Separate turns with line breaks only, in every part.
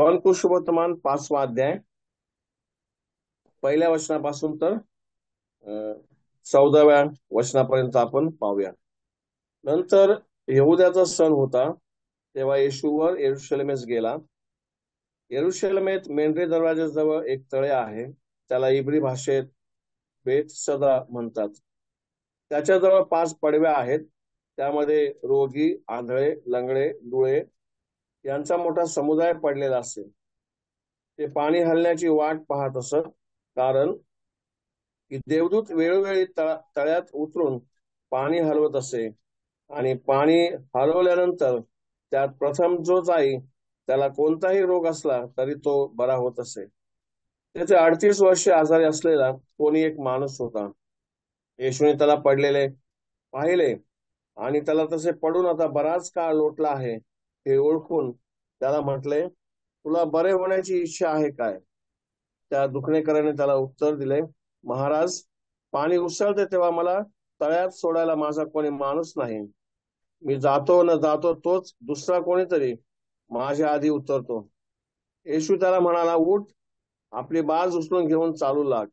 यॉहन सुसमाचार 5वा अध्याय पहिल्या वचनापासून तर 14व्या वचनापर्यंत आपण पाहूया. नंतर यहुद्याचा सण होता, तेव्हा येशूवर यरुशलेमेस गेला. यरुशलेमेत मेंढरे दरवाजाजवळ एक तळे आहे, त्याला इब्री भाषेत बेतसदा म्हणतात. त्याच्याजवळ 5 पडव्या आहेत, त्यामध्ये रोगी, आंधळे, लंगडे, लुळे यांचा मोठा समुदाय पडलेला असे. ते पाणी हलण्याची वाट पाहत असत, कारण की देवदूत वेळोवेळी तळ्यात उतरून पाणी हलवत असे, आणि पाणी हलवल्यानंतर त्यात प्रथम जो जाई त्याला कोणताही रोग असला तरी तो बरा होत असे. त्याचे 38 वर्षे आजारी असलेला कोणी एक माणूस होता. येशूने त्याला पडलेले पाहिले आणि त्याला तसे पडून आता बराच काळ लोटला आहे हे ओळखून त्याला म्हटले, तुला बरे होण्याची इच्छा आहे काय? त्या दुखणेकराने त्याला उत्तर दिले, महाराज, पाणी उसळते तेव्हा मला तळ्यात सोडायला माझा कोणी माणूस नाही. मी जातो न जातो तोच दुसरा कोणीतरी माझ्या आधी उतरतो. येशू त्याला म्हणाला, उठ, आपली बाज उचलून घेऊन चालू लाग.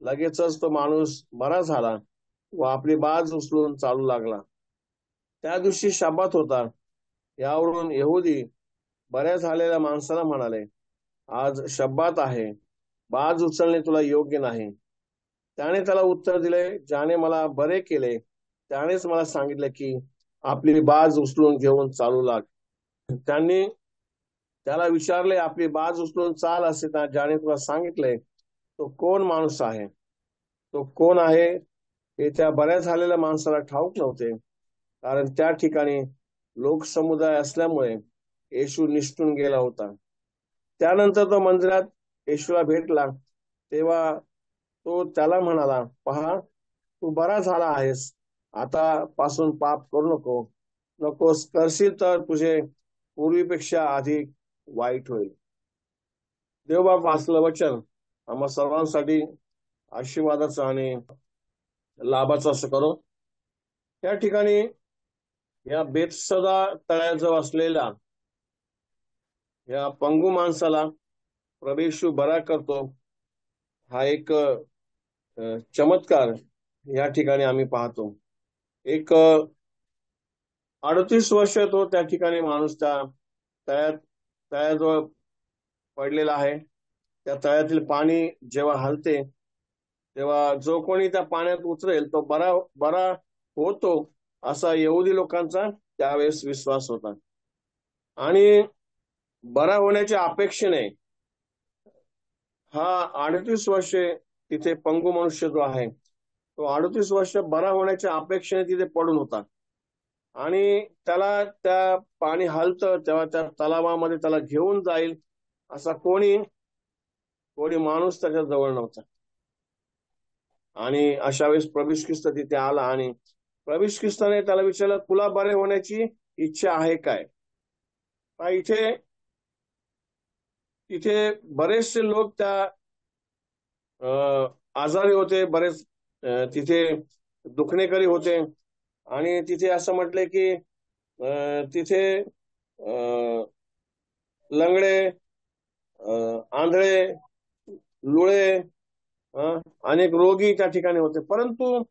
लगेचच तो माणूस बरा झाला व आपली बाज उचलून चालू लागला. त्या दिवशी शब्बात होता. यावरून यहुदी बऱ्या झालेल्या माणसाला म्हणाले, आज शब्बात आहे, बाज उचलणे तुला योग्य नाही. त्याने त्याला उत्तर दिले, ज्याने मला बरे केले त्यानेच मला सांगितले की आपली बाज उचलून घेऊन चालू लाग. त्यांनी त्याला विचारले, आपली बाज उचलून चाल असे ज्याने तुला सांगितले तो कोण माणूस आहे? तो कोण आहे हे त्या बऱ्या झालेल्या माणसाला ठाऊक नव्हते, कारण त्या ठिकाणी लोकसमुदाय असल्यामुळे येशू निसटून गेला होता. त्यानंतर तो मंदिरात येशूला भेटला, तेव्हा तो त्याला म्हणाला, पहा, तू बरा झाला आहेस, आता पासून पाप करू नकोस, करशील तर तुझे पूर्वीपेक्षा अधिक वाईट होईल. देवबाप वाचलं वचन आम्हा सर्वांसाठी आशीर्वादाचं आणि लाभाचं असं करो. त्या ठिकाणी या बेतसदा तळ्याजवळ असलेल्या या पंगू माणसाला प्रभू बरा करतो, हा एक चमत्कार या ठिकाणी आम्ही पाहतो. एक 38 वर्ष तो त्या ठिकाणी माणूस त्या तळ्याजवळ पडलेला आहे. त्या तळ्यातील पाणी जेव्हा हलते तेव्हा जो कोणी त्या पाण्यात उतरेल तो बरा बरा होतो, असा यहुदी लोकांचा त्यावेळेस विश्वास होता. आणि बरा होण्याच्या अपेक्षेने हा 38 वर्षे तिथे पंगू मनुष्य जो आहे तो 38 वर्ष बरा होण्याच्या अपेक्षेने तिथे पडून होता. आणि त्याला त्या पाणी हलतं तेव्हा त्या तलावामध्ये त्याला घेऊन जाईल असा कोणी माणूस त्याच्या जवळ नव्हता. आणि अशा वेळेस प्रभू ख्रिस्त तिथे आला आणि प्रभू ख्रिस्ताने त्याला विचारलं, तुला बरे होण्याची इच्छा आहे काय? तिथे बरेचसे लोक त्या आजारी होते, बरेच तिथे दुखणेकरी होते. आणि तिथे असं म्हटले की तिथे लंगडे, आंधळे, लुळे, अनेक रोगी त्या ठिकाणी होते. परंतु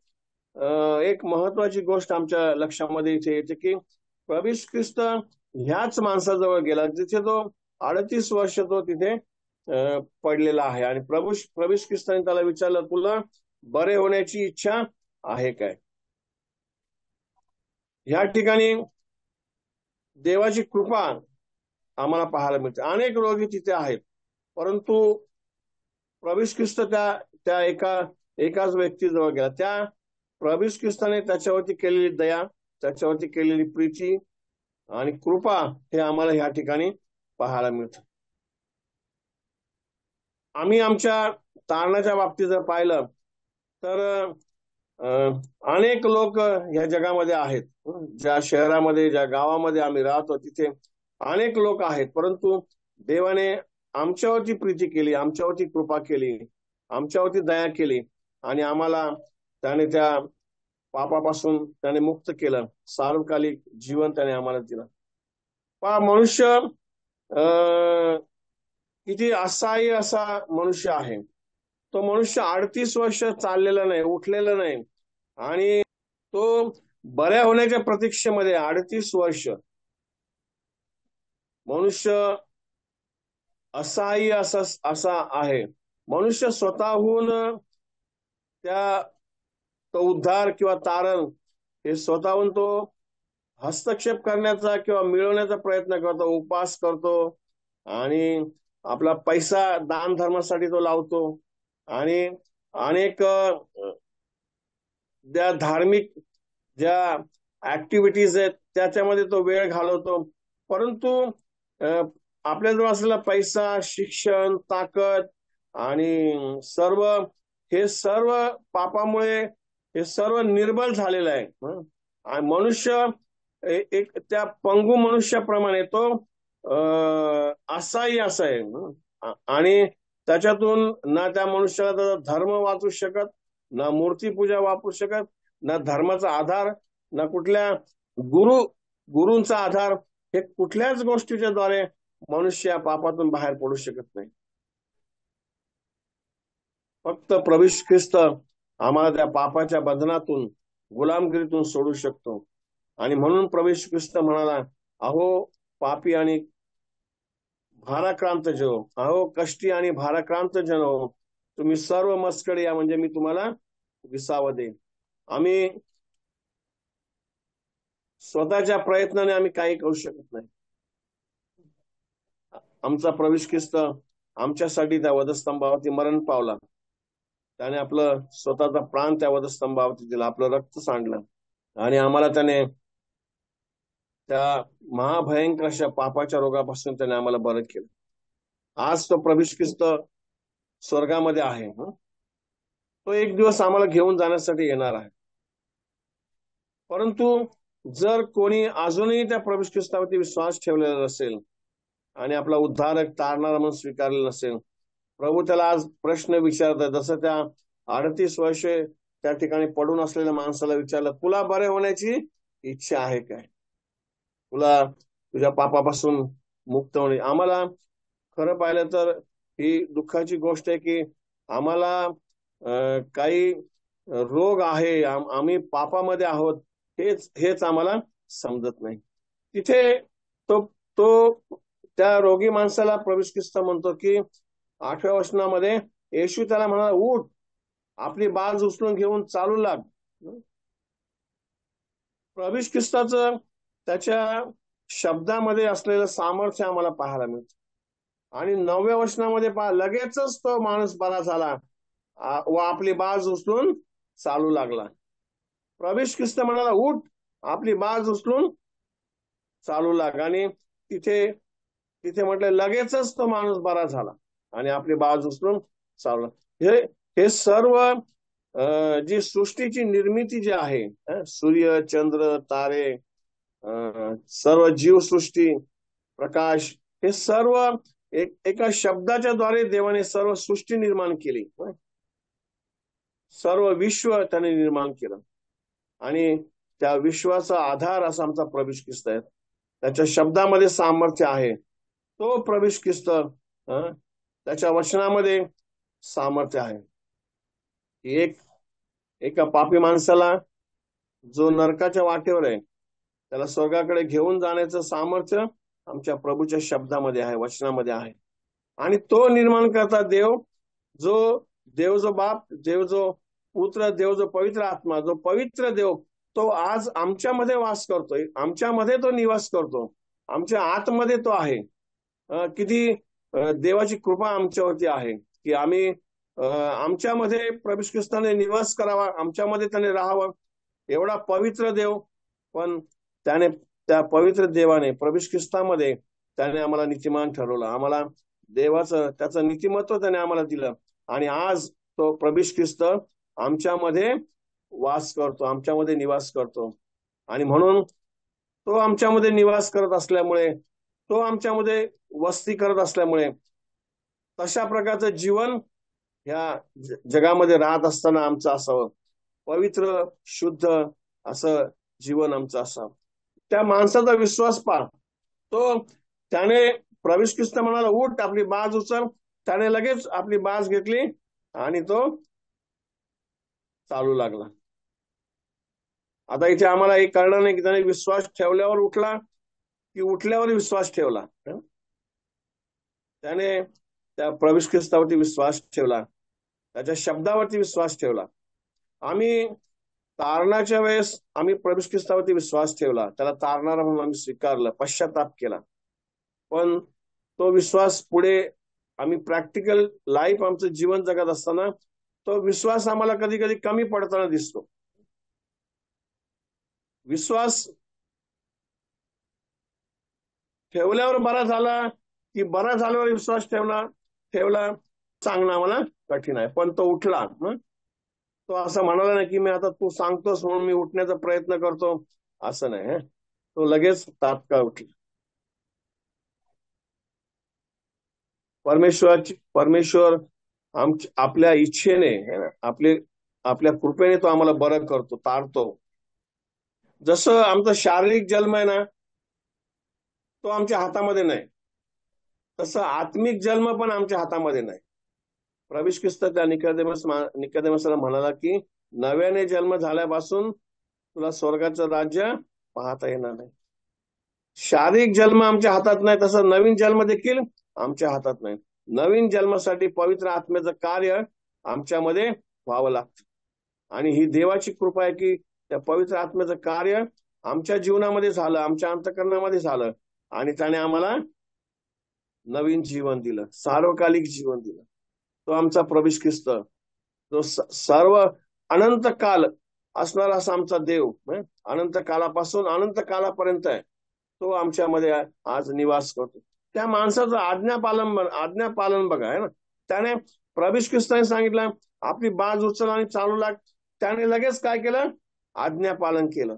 एक महत्वाची गोष्ट आमच्या लक्षामध्ये इथे येते की प्रभू ख्रिस्त ह्याच माणसाजवळ गेला जिथे तो 38 वर्ष तो तिथे पडलेला आहे. आणि प्रभू ख्रिस्ताने त्याला विचारलं, तुला बरे होण्याची इच्छा आहे काय? ह्या ठिकाणी देवाची कृपा आम्हाला पाहायला मिळते. अनेक रोगी तिथे आहेत, परंतु प्रभू ख्रिस्त त्या एकाच व्यक्तीजवळ गेला. त्या प्रभू ख्रिस्ताने त्याच्यावरती केलेली दया, त्याच्यावरती केलेली प्रीती आणि कृपा हे आम्हाला ह्या ठिकाणी पाहायला मिळतं. आम्ही आमच्या तारणाच्या बाबतीत जर पाहिलं तर अनेक लोक ह्या जगामध्ये आहेत. ज्या शहरामध्ये, ज्या गावामध्ये आम्ही राहतो तिथे अनेक लोक आहेत, परंतु देवाने आमच्यावरती प्रीती केली, आमच्यावरती कृपा केली, आमच्यावरती दया केली आणि आम्हाला त्याने त्या पापापासून त्याने मुक्त केलं. सार्वकालिक जीवन त्याने आम्हाला दिलं. मनुष्य किती असाही असा मनुष्य आहे. तो मनुष्य 38 वर्ष चाललेला नाही, उठलेला नाही, आणि तो बऱ्या होण्याच्या प्रतीक्षेमध्ये 38 वर्ष मनुष्य असाही असा आहे. मनुष्य स्वतःहून त्या तो उद्धार किंवा तारण हे स्वतःहून तो हस्तक्षेप करण्याचा किंवा मिळवण्याचा प्रयत्न करतो, उपास करतो, आणि आपला पैसा दान धर्मासाठी तो लावतो, आणि अनेक ज्या धार्मिक ज्या ऍक्टिव्हिटीज आहेत त्याच्यामध्ये तो वेळ घालवतो. परंतु आपल्याजवळ असलेला पैसा, शिक्षण, ताकद आणि सर्व, हे सर्व पापामुळे हे सर्व निर्बल झालेलं आहे. आणि मनुष्य एक त्या पंगू मनुष्याप्रमाणे तो असाही असा आहे. आणि त्याच्यातून ना त्या मनुष्याला त्याचा धर्म वाचू शकत, ना मूर्तीपूजा वापरू शकत, ना धर्माचा आधार, ना कुठल्या गुरु गुरूंचा आधार, हे कुठल्याच गोष्टीच्या द्वारे मनुष्य या पापातून बाहेर पडू शकत नाही. फक्त प्रभू ख्रिस्त आम्हाला त्या पापाच्या बंधनातून, गुलामगिरीतून सोडू शकतो. आणि म्हणून प्रभू ख्रिस्त म्हणाला, अहो पापी आणि भाराक्रांत जनो, अहो कष्टी आणि भाराक्रांत जनो, तुम्ही सर्व मजकडे या, म्हणजे मी तुम्हाला विसावं देईन. आम्ही स्वतःच्या प्रयत्नाने आम्ही काही करू शकत नाही. आमचा प्रभू ख्रिस्त आमच्यासाठी त्या वधस्तंभावरती मरण पावला. त्याने आपलं स्वतःचा प्राण त्या वधस्तंभावरती दिला, आपलं रक्त सांडलं, आणि आम्हाला त्याने त्या महाभयंकर अशा पापाच्या रोगापासून त्याने आम्हाला बरं केलं. आज तो प्रभू ख्रिस्त स्वर्गामध्ये आहे. तो एक दिवस आम्हाला घेऊन जाण्यासाठी येणार आहे. परंतु जर कोणी अजूनही त्या प्रभू ख्रिस्तावरती विश्वास ठेवलेला नसेल आणि आपला उद्धारक तारणारा म्हणून स्वीकारलेला नसेल, प्रभू त्याला आज प्रश्न विचारतात, जसं त्या 38 वर्षे त्या ठिकाणी पडून असलेल्या माणसाला विचारलं, तुला बरे होण्याची इच्छा आहे काय? तुला तुझ्या पापापासून मुक्त होणे? आम्हाला खरं पाहिलं तर ही दुःखाची गोष्ट आहे की आम्हाला काही रोग आहे, आम्ही पापामध्ये आहोत, हेच आम्हाला समजत नाही. तिथे तो तो त्या रोगी माणसाला प्रभू ख्रिस्त म्हणतो की 8व्या वचनामध्ये येशू त्याला म्हणाला, उठ, आपली बाज उचलून घेऊन चालू लाग. प्रभू ख्रिस्ताचं त्याच्या शब्दामध्ये असलेलं सामर्थ्य आम्हाला पाहायला मिळतं. आणि 9व्या वचनामध्ये पहा, लगेचच तो माणूस बरा झाला व आपली बाज उचलून चालू लागला. प्रभू ख्रिस्त म्हणाला, उठ, आपली बाज उचलून चालू लाग. आणि तिथे तिथे म्हटलं लगेचच तो माणूस बरा झाला आणि आपली बाज उचलून चालू. हे सर्व जी सृष्टीची निर्मिती जी आहे, सूर्य, चंद्र, तारे, सर्व जीवसृष्टी, प्रकाश, हे सर्व एका शब्दाच्या द्वारे देवाने सर्व सृष्टी निर्माण केली. सर्व विश्व त्याने निर्माण केलं, आणि त्या विश्वाचा आधार असा आमचा प्रभू ख्रिस्त आहे. त्याच्या शब्दामध्ये सामर्थ्य आहे. तो प्रभू ख्रिस्त, त्याच्या वचनामध्ये सामर्थ्य आहे. एका पापी माणसाला जो नरकाच्या वाटेवर आहे त्याला स्वर्गाकडे घेऊन जाण्याचं सामर्थ्य आमच्या प्रभूच्या शब्दामध्ये आहे, वचनामध्ये आहे. आणि तो निर्माण करता देव जो बाप, देव जो पुत्र, देव जो पवित्र आत्मा, जो पवित्र देव, तो आज आमच्यामध्ये वास करतोय, आमच्यामध्ये तो निवास करतो, आमच्या आतमध्ये तो आहे. किती देवाची कृपा आमच्यावरती आहे की आम्ही आमच्यामध्ये प्रभू ख्रिस्ताने निवास करावा, आमच्यामध्ये त्याने राहावं. एवढा पवित्र देव, पण त्या पवित्र देवाने प्रभू ख्रिस्तामध्ये त्याने आम्हाला नीतिमान ठरवलं, आम्हाला देवाचं त्याचं नीतिमत्व त्याने आम्हाला दिलं. आणि आज तो प्रभू ख्रिस्त आमच्यामध्ये वास करतो, आमच्यामध्ये निवास करतो. आणि म्हणून तो आमच्यामध्ये निवास करत असल्यामुळे, तो आमच्यामध्ये वस्ती करत असल्यामुळे, तशा प्रकारचं जीवन ह्या जगामध्ये राहत असताना आमचं असावं, पवित्र शुद्ध असं जीवन आमचं असावं. त्या माणसाचा विश्वास पहा, तो त्याने प्रभू ख्रिस्त म्हणाला, उठ, आपली बाज उचल. त्याने लगेच आपली बाज घेतली आणि तो चालू लागला. आता इथे आम्हाला हे कळलं नाही की त्याने विश्वास ठेवल्यावर उठला की उठल्यावर विश्वास ठेवला. त्याने त्या प्रभू ख्रिस्तावरती विश्वास ठेवला, त्याच्या शब्दावरती विश्वास ठेवला. आम्ही तारणाच्या वेळेस आम्ही प्रभू ख्रिस्तावरती विश्वास ठेवला, त्याला तारणारा म्हणून आम्ही स्वीकारलं, पश्चाताप केला. पण तो विश्वास पुढे आम्ही प्रॅक्टिकल लाईफ आमचं जीवन जगत असताना तो विश्वास आम्हाला कधी कधी कमी पडताना दिसतो. विश्वास ठेवल्यावर बरा झाला की बरा झाल्यावर विश्वास ठेवला सांगणं आम्हाला कठीण आहे. पण तो उठला. तो असं म्हणाला नाही की मी आता तू सांगतोस म्हणून मी उठण्याचा प्रयत्न करतो, असं नाही. तो लगेच तात्काळ उठला. परमेश्वर आपल्या इच्छेने, आपल्या कृपेने तो आम्हाला बरं करतो, तारतो. जसं आमचा शारीरिक जन्म आहे ना, तो आमच्या हातामध्ये नाही, तसं आत्मिक जन्म पण आमच्या हातामध्ये नाही. प्रभू ख्रिस्त त्या निकोदेमसला म्हणाला की नव्याने जन्म झाल्यापासून तुला स्वर्गाचं राज्य पाहता येणार नाही. शारीरिक जन्म आमच्या हातात नाही, तसं नवीन जन्म देखील आमच्या हातात नाही. नवीन जन्मासाठी पवित्र आत्म्याचं कार्य आमच्यामध्ये व्हावं लागतं. आणि ही देवाची कृपा आहे की त्या पवित्र आत्म्याचं कार्य आमच्या जीवनामध्ये झालं, आमच्या अंतःकरणामध्ये झालं, आणि त्याने आम्हाला नवीन जीवन दिलं, सार्वकालिक जीवन दिलं. तो आमचा प्रभू ख्रिस्त, जो सर्व अनंत काल असणारा असा आमचा देव, अनंत कालापासून अनंत कालापर्यंत आहे, तो आमच्यामध्ये आज निवास करतो. त्या माणसाचं आज्ञापालन बघा, आहे ना. त्याने प्रभू ख्रिस्ताने सांगितलं आपली बाज उचल आणि चालू लाग. त्याने लगेच काय केलं? आज्ञापालन केलं.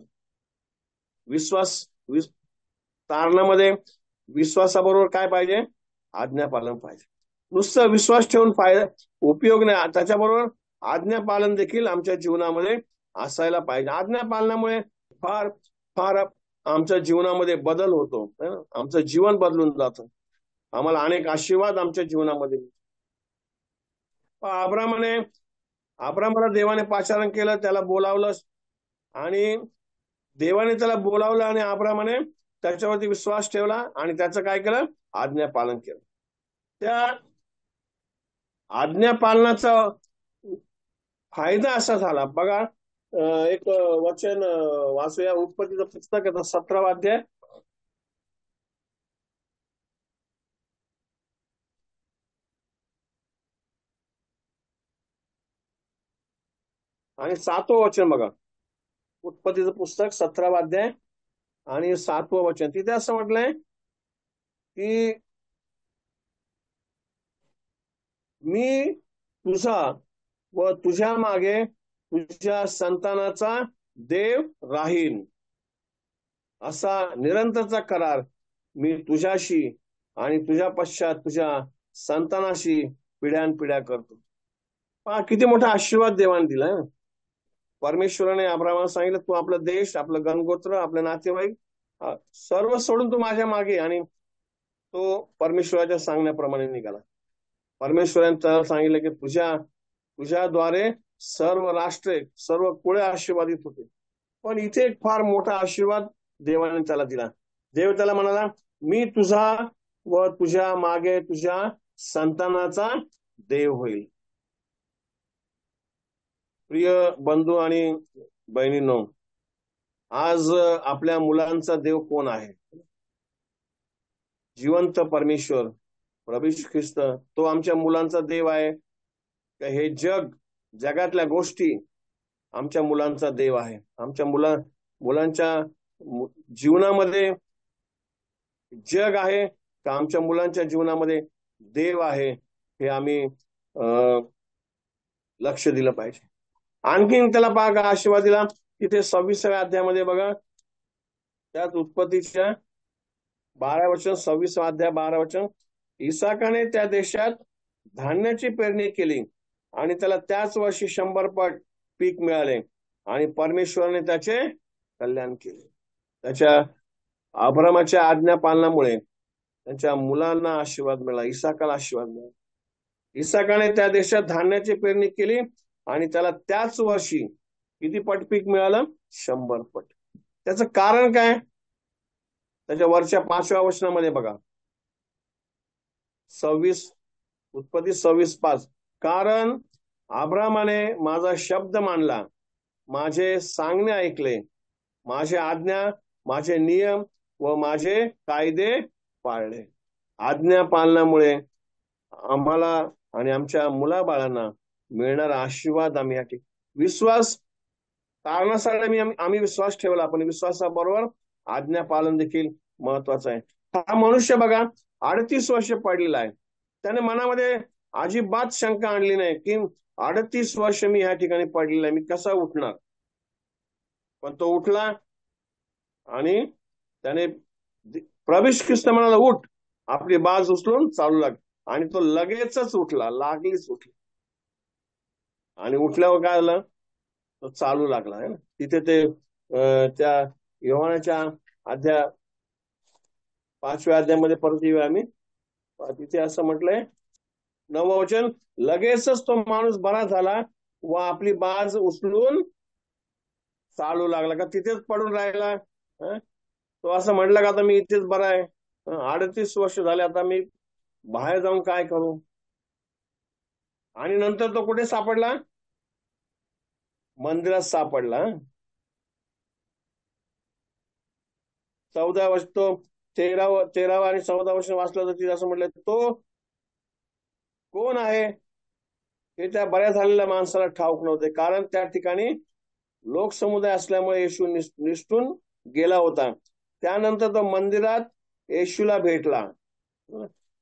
तारणामध्ये विश्वासाबरोबर काय पाहिजे? आज्ञापालन पाहिजे. नुसतं विश्वास ठेवून उपयोग नाही, त्याच्याबरोबर आज्ञापालन देखील आमच्या जीवनामध्ये असायला पाहिजे. आज्ञापालनामुळे फार फार आमच्या जीवनामध्ये बदल होतो, आमचं जीवन बदलून जातं, आम्हाला अनेक आशीर्वाद आमच्या जीवनामध्ये. अब्रामाला देवाने पाचारण केलं, त्याला बोलावलं, आणि देवाने त्याला बोलावलं आणि अब्रामाने त्याच्यावरती विश्वास ठेवला आणि त्याचं काय केलं? आज्ञापालन केलं. त्या आज्ञापालनाचा फायदा असा झाला बघा. एक वचन वाचूया, उत्पत्तीचं पुस्तक 17वा अध्याय आणि 7वं वचन बघा. उत्पत्तीचं पुस्तक 17वा अध्याय आणि 7वं वचन. तिथे असं म्हटलंय की मी तुझा व तुझ्या मागे तुझ्या संतानाचा देव राहीन, असा निरंतरचा करार मी तुझ्याशी आणि तुझ्या पश्चात तुझ्या संतानाशी पिढ्यानपिढ्या करतो. पहा किती मोठा आशीर्वाद देवाने दिलाय. परमेश्वराने अब्रामाला सांगितलं तू आपला देश, आपलं गणगोत्र, आपले नातेवाईक सर्व सोडून तू माझ्या मागे. आणि तो परमेश्वराच्या सांगण्याप्रमाणे निघाला. परमेश्वराने त्याला सांगितलं की तुझ्याद्वारे सर्व राष्ट्रे, सर्व कुळे आशीर्वादित होते. पण इथे एक फार मोठा आशीर्वाद देवाने त्याला दिला. देव त्याला म्हणाला मी तुझा व तुझ्या मागे तुझ्या संतानाचा देव होईल. प्रिय बंधू आणि बहिणींनो, आज आपल्या मुलांचा देव कोण आहे? जिवंत परमेश्वर प्रभू ख्रिस्त, तो आमच्या मुलांचा देव आहे. हे जगातल्या गोष्टी आमच्या मुलांचा देव आहे? आमच्या मुलांच्या जीवनामध्ये जग आहे का आमच्या मुलांच्या जीवनामध्ये देव आहे? हे आम्ही लक्ष दिलं पाहिजे. आणखीन त्याला पहा आशीर्वाद दिला तिथे 26व्या अध्यायामध्ये बघा, त्यात उत्पत्तीच्या 12 वचन, 26वा अध्याय 12 वचन. इसाकाने त्या देशात धान्याची पेरणी केली आणि त्याला त्याच वर्षी 100 पट पीक मिळाले आणि परमेश्वराने त्याचे कल्याण केले. त्याच्या अब्रामाच्या आज्ञापालनामुळे त्यांच्या मुलांना आशीर्वाद मिळाला, इसाकाला आशीर्वाद मिळाला. इसाकाने त्या देशात धान्याची पेरणी केली आणि त्याला त्याच वर्षी किती पट पीक मिळालं? 100 पट. त्याचं कारण काय? त्याच्या वरच्या 5व्या वचनामध्ये बघा, 26, उत्पत्ती 26:5. कारण अब्रामाने माझा शब्द मानला, माझे सांगणे ऐकले, माझे आज्ञा, माझे नियम व माझे कायदे पाळले. आज्ञा पालनामुळे आम्हाला आणि आमच्या मुलाबाळांना मिळणारा आशीर्वाद आम्ही या विश्वास कारणासाठी आम्ही विश्वास ठेवला, पण विश्वासाबरोबर आज्ञा पालन देखील महत्वाचं आहे. हा मनुष्य बघा 38 वर्ष पडलेला आहे. त्याने मनामध्ये अजिबात शंका आणली नाही की 38 वर्ष मी ह्या ठिकाणी पडलेला आहे, मी कसा उठणार. पण तो उठला आणि त्याने प्रवेश ख्रिस्त म्हणाला, उठ, आपली बाज उचलून चालू लाग. आणि तो लगेचच उठला, लागलीच उठला. आणि उठल्यावर काय झालं? तो चालू लागला आहे ना. तिथे ते त्या योहानाच्या 5व्या अध्यायामध्ये परत येऊया आम्ही. तिथे असं म्हटलंय, 9वं वचन, लगेचच तो माणूस बरा झाला व आपली बाज उचलून चालू लागला. का तिथेच पडून राहिला? तो असं म्हटलं का आता मी इथेच बरा आहे, 38 वर्ष झाले, आता मी बाहेर जाऊन काय करू? आणि नंतर तो कुठे सापडला? मंदिरात सापडला. 14 वर्ष, तो 13 आणि 14 वर्ष वाचलं तर तिथे असं म्हटलं, तो कोण आहे हे त्या बऱ्या झालेल्या माणसाला ठाऊक नव्हते. कारण त्या ठिकाणी लोकसमुदाय असल्यामुळे येशू निसटून गेला होता. त्यानंतर तो मंदिरात येशूला भेटला.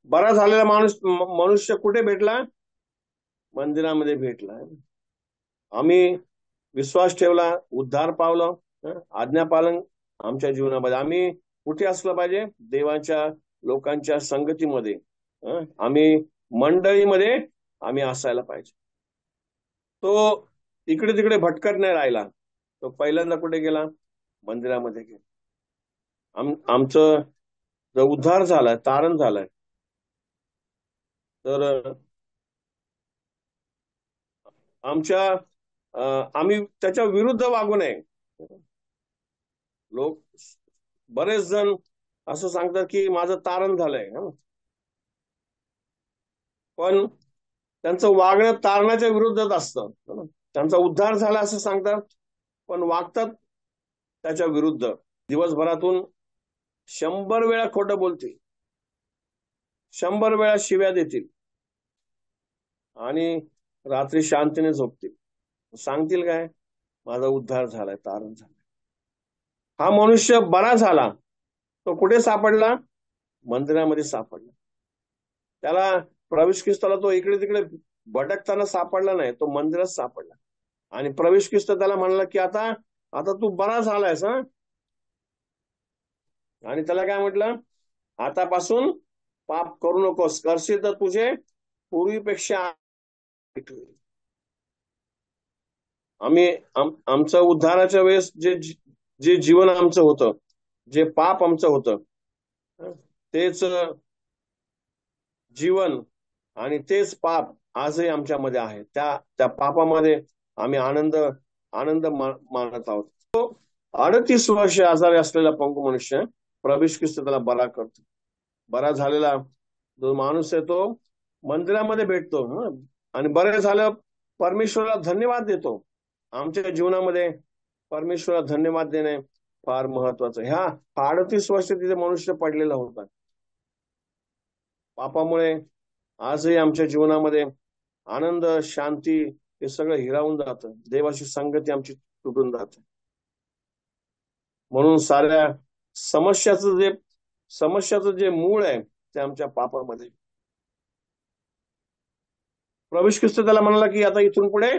बरा झालेला मनुष्य कुठे भेटला? मंदिरामध्ये भेटला. आम्ही विश्वास ठेवला, उद्धार पावलं, आज्ञापालन आमच्या जीवनामध्ये. आम्ही कुठे असलं पाहिजे? देवाच्या लोकांच्या संगतीमध्ये, आम्ही मंडळीमध्ये आम्ही असायला पाहिजे. तो इकडे तिकडे भटकत नाही राहिला. तो पहिल्यांदा कुठे गेला? मंदिरामध्ये गेला. आमचं जो उद्धार झालाय, तारण झालाय, तर आम्ही त्याच्या विरुद्ध वागू नये. लोक बरेच जण असं सांगतात की माझं तारण झालंय, पण त्यांचं वागणं तारणाच्या विरुद्धच असतं. त्यांचा उद्धार झाला असं सांगतात, पण वागतात त्याच्या विरुद्ध. दिवसभरातून 100 वेळा खोटं बोलतील, 100 वेळा शिव्या देतील आणि रात्री शांतीने झोपतील. सांगतील काय? माझा उद्धार झालाय, तारण झालाय. हा मनुष्य बरा झाला, तो कुठे सापडला? मंदिरामध्ये सापडला. त्याला प्रवेश ख्रिस्ताला तो इकडे तिकडे भटकताना सापडला नाही, तो मंदिरात सापडला. आणि प्रवेश ख्रिस्त त्याला म्हणला की आता तू बरा झालायस, आणि त्याला काय म्हटलं? आतापासून पाप करू नकोस, करशील तर तुझे पूर्वीपेक्षा आमचं उद्धाराच्या वेळेस जे जीवन आमचं होतं, जे पाप आमचं होतं, तेच जीवन आणि तेच पाप आजही आमच्यामध्ये आहे. त्या पापामध्ये आम्ही आनंद मानत आहोत. तो 38 वर्ष आजारी असलेला पंगू मनुष्य प्रवेश ख्रिस्त त्याला बरा करतो. बरा झालेला जो माणूस आहे तो मंदिरामध्ये भेटतो आणि बरे झालं, परमेश्वराला धन्यवाद देतो. आमच्या जीवनामध्ये परमेश्वराला धन्यवाद देणे फार महत्वाचं. 38 वर्ष तिथे मनुष्य पडलेला होता. पापामुळे आजही आमच्या जीवनामध्ये आनंद, शांती हे सगळं हिरावून जातं. देवाची संगती आमची तुटून जाते. म्हणून साऱ्या समस्याचं जे मूळ आहे ते आमच्या पापामध्ये. प्रवेश ख्रिस्त त्याला म्हणाला की आता इथून पुढे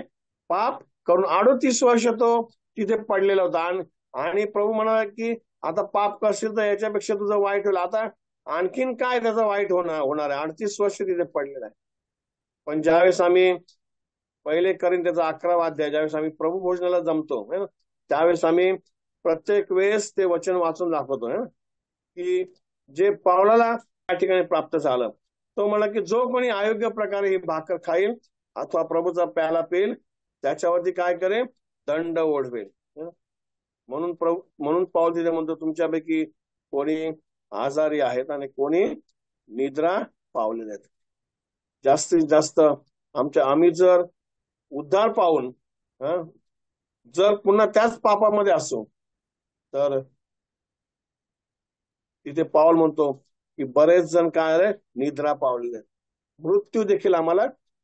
पाप करून 38 वर्ष तो तिथे पडलेला होता. आणि प्रभू म्हणाला की आता पाप करशील तर याच्यापेक्षा तुझं वाईट होईल. आता आणखीन काय त्याचं वाईट होणार आहे? 38 वर्ष तिथे पडलेला आहे. पण ज्यावेळेस आम्ही पहिले त्याचा 11वा अध्याय ज्यावेळेस आम्ही प्रभू भोजनाला जमतो, त्यावेळेस आम्ही प्रत्येक वेळेस ते वचन वाचून दाखवतो की जे पावलाला त्या ठिकाणी प्राप्त झालं. तो म्हणला की जो कोणी अयोग्य प्रकारे ही भाकर खाईल अथवा प्रभूचा प्याला पेल त्याच्यावरती काय करेल, दंड ओढवेल. म्हणून पाऊल तिथे म्हणतो तुमच्यापैकी कोणी आजारी आहेत आणि कोणी निद्रा पावलेले आहेत. जास्तीत जास्त आम्ही जर उद्धार पाहून जर पुन्हा त्याच पापामध्ये असो तर तिथे पाऊल म्हणतो की बरेच जण काय रे निद्रा पावलेले, मृत्यू देखील आम्हाला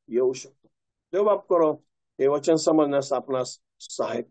येऊ शकतो. देव बाप करो हे वचन समजण्यास आपणास सहाय्य